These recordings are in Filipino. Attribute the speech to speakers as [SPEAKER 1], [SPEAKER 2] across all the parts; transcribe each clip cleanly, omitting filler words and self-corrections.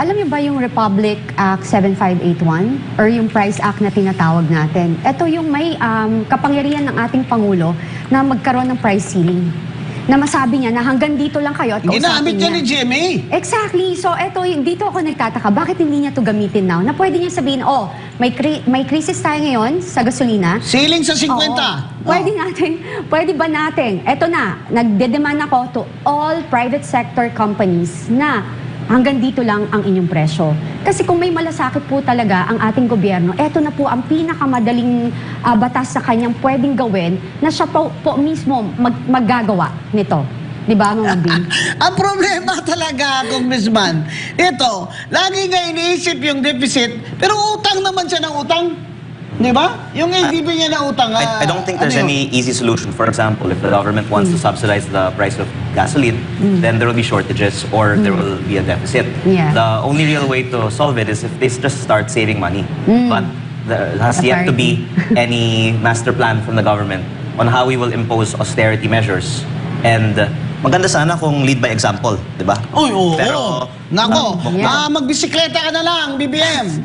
[SPEAKER 1] alam niyo ba yung Republic Act 7581 or yung Price Act na tinatawag natin? Ito yung may kapangyarihan ng ating Pangulo na magkaroon ng price ceiling. Na masabi niya na hanggang dito lang kayo at kausapin niya.
[SPEAKER 2] Ginamit niya ni GMA.
[SPEAKER 1] Exactly. So, dito ako nagtataka, bakit hindi niya to gamitin now? Na pwede niya sabihin, may crisis tayo ngayon sa gasolina.
[SPEAKER 2] Ceiling sa 50.
[SPEAKER 1] Oo. Pwede ba natin, eto na, nagdedemand ako to all private sector companies na hanggang dito lang ang inyong presyo. Kasi kung may malasakit po talaga ang ating gobyerno, eto na po ang pinakamadaling batas sa kanyang pwedeng gawin na siya po mismo maggagawa nito. Di ba, mga Bing?
[SPEAKER 2] Ang problema talaga, Congressman, ito, lagi nga iniisip yung deficit, pero utang naman siya ng utang. Di ba? Yung ADB niya na utang.
[SPEAKER 3] I don't think there's any easy solution. For example, if the government wants to subsidize the price of gasoline, then there will be shortages or there will be a deficit.
[SPEAKER 1] Yeah.
[SPEAKER 3] The only real way to solve it is if they just start saving money. But there has yet to be any master plan from the government on how we will impose austerity measures. And maganda sana kung lead by example, di ba?
[SPEAKER 2] Uy, oo.
[SPEAKER 3] Pero,
[SPEAKER 2] nako, magbisikleta ka na lang, BBM.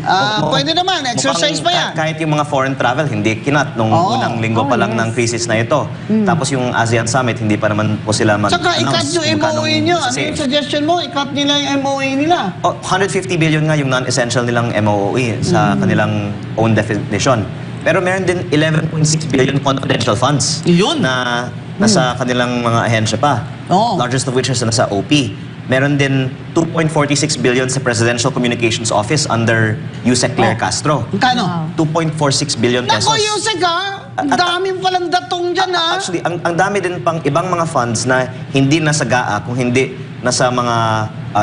[SPEAKER 2] Pwede naman, exercise pa yan.
[SPEAKER 3] Kahit yung mga foreign travel, hindi kinat nung unang linggo pa lang ng crisis na ito. Tapos yung ASEAN Summit, hindi pa naman po sila
[SPEAKER 2] Tsaka ikat yung MOE nyo. Ano yung suggestion mo? Ikat nila yung MOE nila.
[SPEAKER 3] 150 billion nga yung non-essential nilang MOE sa kanilang own definition. Pero meron din 11.6 billion confidential funds.
[SPEAKER 2] Yun.
[SPEAKER 3] Na nasa kanilang mga ahensya pa. Largest of which is nasa OP. Meron din 2.46 billion sa Presidential Communications Office under Yusek Claire Castro.
[SPEAKER 2] Kano?
[SPEAKER 3] 2.46 billion pesos.
[SPEAKER 2] Nako, Yusek ha? Ang daming palang datong dyan ha?
[SPEAKER 3] Actually, ang dami din pang ibang mga funds na hindi nasa GAA, kung hindi nasa mga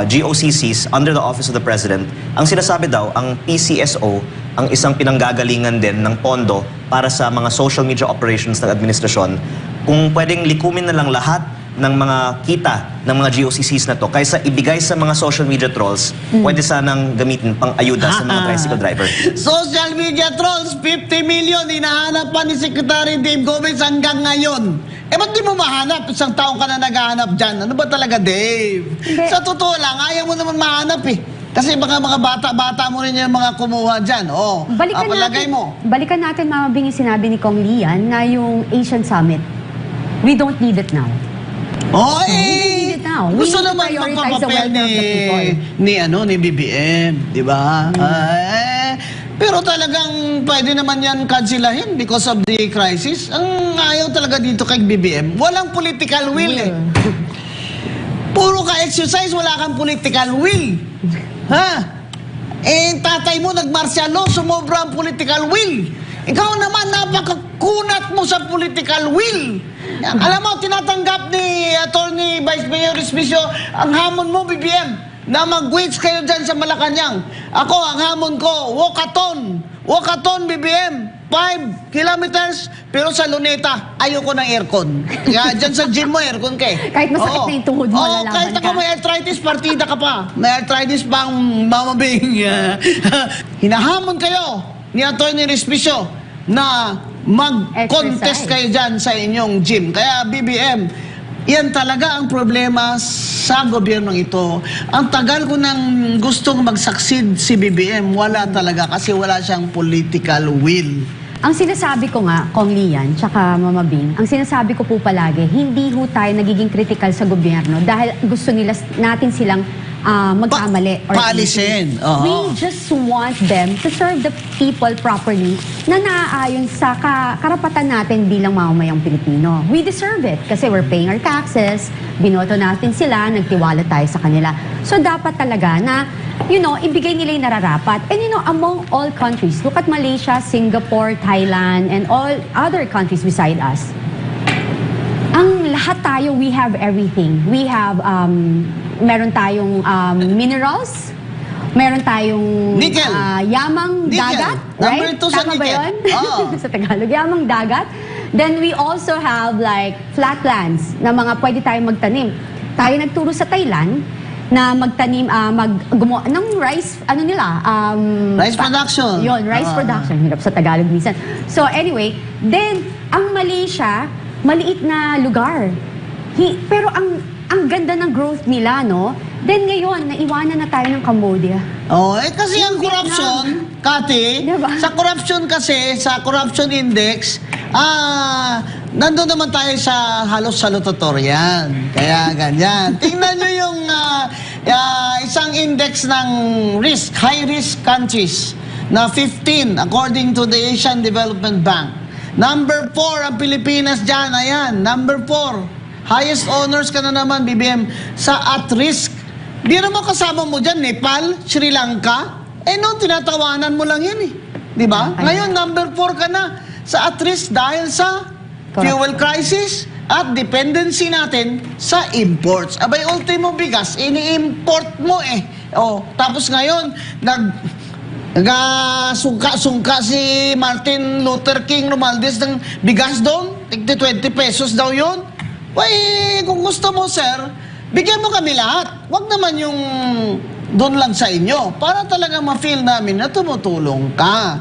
[SPEAKER 3] GOCCs under the Office of the President. Ang sinasabi daw, ang PCSO, ang isang pinanggagalingan din ng pondo para sa mga social media operations ng administrasyon, kung pwedeng likumin na lang lahat ng mga kita ng mga GOCCs na to kaysa ibigay sa mga social media trolls, pwede sanang gamitin pang ayuda sa mga tricycle driver.
[SPEAKER 2] Social media trolls, 50 million, hinahanap pa ni Secretary Dave Gomez hanggang ngayon. Ba't di mo mahanap? Isang taong ka na naghahanap dyan. Ano ba talaga, Dave? Sa totoo lang, ayaw mo naman mahanap eh. Kasi mga bata-bata mo rin yung mga kumuha dyan.
[SPEAKER 1] Balikan natin, Mama Bing, yung sinabi ni Kong Lian na yung Asian Summit, we don't need it now.
[SPEAKER 2] Gusto naman magpapapel ni BBM, di ba? Pero talagang pwede naman yan kansilahin because of the crisis. Ang ayaw talaga dito kay BBM, walang political will eh. Puro ka exercise, wala kang political will. Tatay mo nag-martial law, sumobra ang political will. Ikaw naman, napakakunat mo sa political will. Alam mo, tinatanggap ni Attorney Vice Mayor Respicio ang hamon mo, BBM, na mag-wage kayo dyan sa Malacanang. Ako, ang hamon ko, walkathon. Walkathon, BBM, 5 kilometers, pero sa Luneta, ayoko ng aircon. Kaya dyan sa gym mo, aircon ka eh.
[SPEAKER 1] Kahit masakit na yung tuhod mo, lalaban ka.
[SPEAKER 2] Kahit ako may arthritis, partida ka pa. May arthritis pang Mama Bing. Hinahamon kayo ni Attorney Respicio na mag-contest kayo dyan sa inyong gym. Kaya BBM, yan talaga ang problema sa gobyernong ito. Ang tagal ko nang gustong mag-succeed si BBM, wala talaga kasi wala siyang political will.
[SPEAKER 1] Ang sinasabi ko nga, Kong Lian, tsaka Mama Bing, ang sinasabi ko po palagi, hindi ho tayo nagiging critical sa gobyerno dahil gusto natin silang magkamali.
[SPEAKER 2] Paalisin.
[SPEAKER 1] We just want them to serve the people properly na naaayon sa karapatan natin bilang mamamayang Pilipino. We deserve it kasi we're paying our taxes, binoto natin sila, nagtiwala tayo sa kanila. So dapat talaga na, ibigay nila yung nararapat. And among all countries, look at Malaysia, Singapore, Thailand, and all other countries beside us. Ang lahat tayo, we have everything. We have, meron tayong minerals, meron tayong yamang dagat, right? Tama ba yun? Sa Tagalog, yamang dagat. Then we also have like flatlands na mga pwede tayong magtanim. Tayo nagturo sa Thailand na magtanim, gumawa ng rice,
[SPEAKER 2] rice production.
[SPEAKER 1] Yun, rice production. Hirap sa Tagalog minsan. So anyway, then, ang Malaysia, maliit na lugar. Pero ang ganda ng growth nila, no? Then ngayon, naiwanan na tayo ng Cambodia.
[SPEAKER 2] Oh, kasi ang
[SPEAKER 1] Hindi
[SPEAKER 2] corruption, Kati,
[SPEAKER 1] Diba?
[SPEAKER 2] sa corruption kasi, sa corruption index, nandun naman tayo sa halos salutatorian. Kaya ganyan. Tingnan nyo yung isang index ng risk, high-risk countries na 15 according to the Asian Development Bank. Number 4 ang Pilipinas dyan. Ayan, number 4. Highest honors ka na naman, BBM, sa at-risk. Di naman kasama mo dyan, Nepal, Sri Lanka. Noon, tinatawanan mo lang yan eh. Di ba? Ngayon, number 4 ka na sa at-risk dahil sa fuel crisis at dependency natin sa imports. Abay, ultimo bigas, ini-import mo eh. Tapos ngayon, sungka si Martin Luther King Romualdez ng bigas doon. 20 pesos daw yun. Kung gusto mo, sir, bigyan mo kami lahat. Huwag naman yung doon lang sa inyo para talaga ma-feel namin na tumutulong ka.